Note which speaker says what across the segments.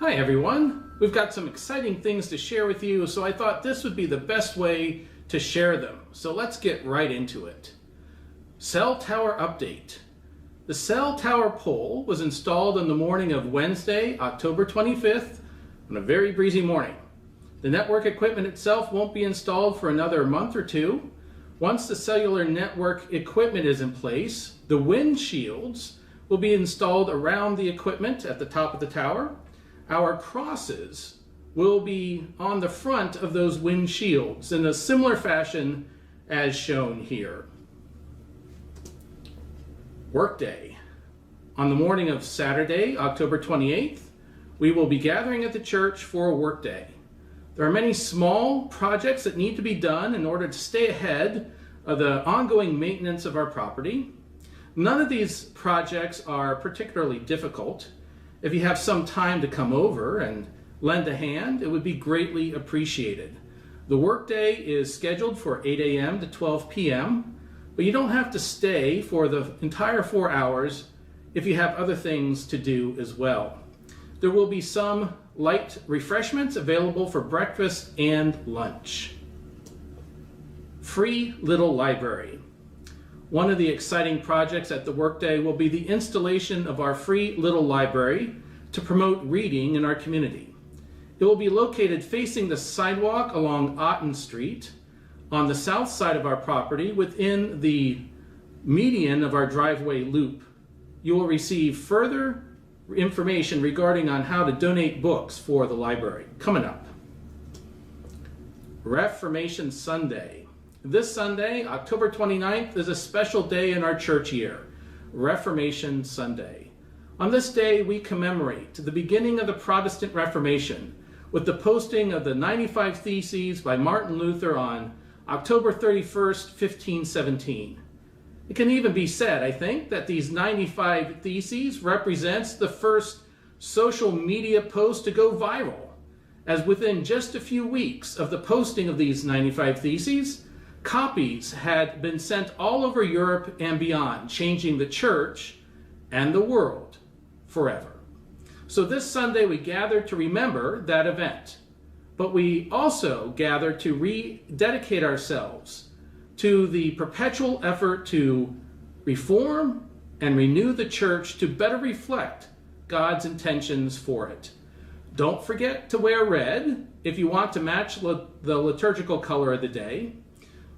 Speaker 1: Hi everyone, we've got some exciting things to share with you, so I thought this would be the best way to share them. So let's get right into it. Cell tower update. The cell tower pole was installed on the morning of Wednesday, October 25th, on a very breezy morning. The network equipment itself won't be installed for another month or two. Once the cellular network equipment is in place, the wind shields will be installed around the equipment at the top of the tower. Our crosses will be on the front of those wind shields in a similar fashion as shown here. Workday. On the morning of Saturday, October 28th, we will be gathering at the church for a workday. There are many small projects that need to be done in order to stay ahead of the ongoing maintenance of our property. None of these projects are particularly difficult. If you have some time to come over and lend a hand, it would be greatly appreciated. The workday is scheduled for 8 a.m. to 12 p.m., but you don't have to stay for the entire 4 hours if you have other things to do as well. There will be some light refreshments available for breakfast and lunch. Free Little Library. One of the exciting projects at the workday will be the installation of our free little library to promote reading in our community. It will be located facing the sidewalk along Otten Street on the south side of our property within the median of our driveway loop. You will receive further information regarding on how to donate books for the library coming up. Reformation Sunday. This Sunday, October 29th, is a special day in our church year, Reformation Sunday. On this day, we commemorate the beginning of the Protestant Reformation with the posting of the 95 Theses by Martin Luther on October 31st, 1517. It can even be said, I think, that these 95 Theses represents the first social media post to go viral, as within just a few weeks of the posting of these 95 Theses, copies had been sent all over Europe and beyond, changing the church and the world forever. So this Sunday we gather to remember that event, but we also gather to rededicate ourselves to the perpetual effort to reform and renew the church to better reflect God's intentions for it. Don't forget to wear red if you want to match the liturgical color of the day.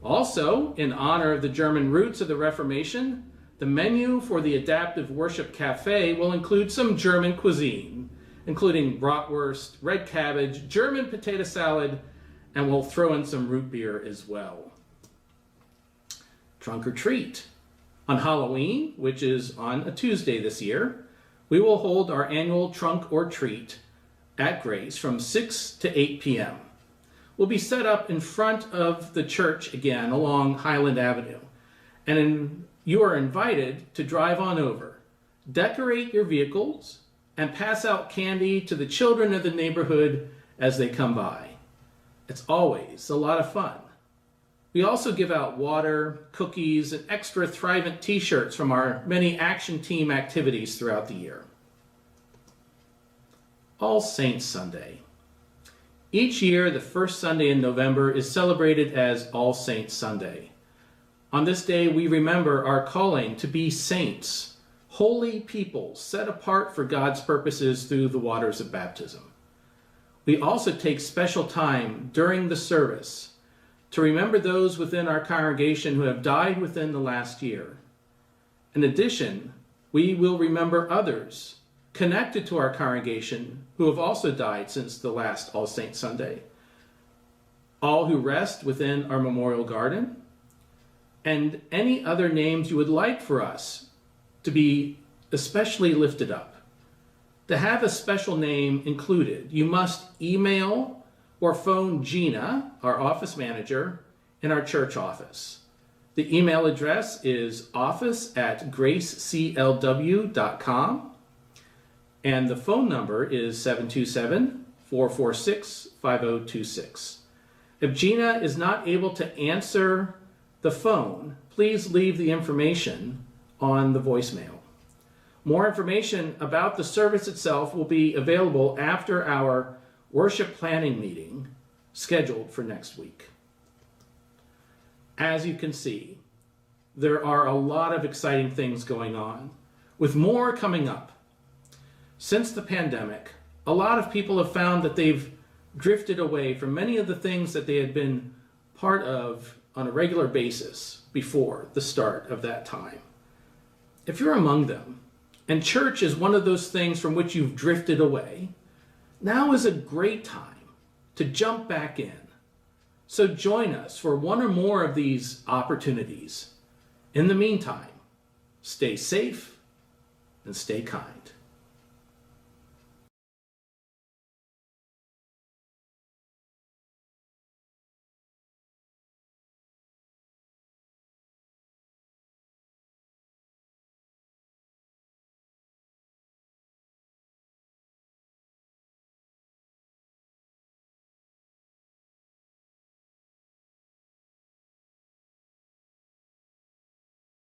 Speaker 1: Also, in honor of the German roots of the Reformation, the menu for the Adaptive Worship Cafe will include some German cuisine, including bratwurst, red cabbage, German potato salad, and we'll throw in some root beer as well. Trunk or treat. On Halloween, which is on a Tuesday this year, we will hold our annual trunk or treat at Grace from 6 to 8 p.m. Will be set up in front of the church again along Highland Avenue. And you are invited to drive on over, decorate your vehicles, and pass out candy to the children of the neighborhood as they come by. It's always a lot of fun. We also give out water, cookies, and extra Thrivent t-shirts from our many action team activities throughout the year. All Saints Sunday. Each year, the first Sunday in November is celebrated as All Saints Sunday. On this day, we remember our calling to be saints, holy people set apart for God's purposes through the waters of baptism. We also take special time during the service to remember those within our congregation who have died within the last year. In addition, we will remember others connected to our congregation who have also died since the last All Saints Sunday, all who rest within our memorial garden, and any other names you would like for us to be especially lifted up. To have a special name included, you must email or phone Gina, our office manager, in our church office. The email address is office@graceclw.com. And the phone number is 727-446-5026. If Gina is not able to answer the phone, please leave the information on the voicemail. More information about the service itself will be available after our worship planning meeting scheduled for next week. As you can see, there are a lot of exciting things going on, with more coming up. Since the pandemic, a lot of people have found that they've drifted away from many of the things that they had been part of on a regular basis before the start of that time. If you're among them, and church is one of those things from which you've drifted away, now is a great time to jump back in. So join us for one or more of these opportunities. In the meantime, stay safe and stay kind.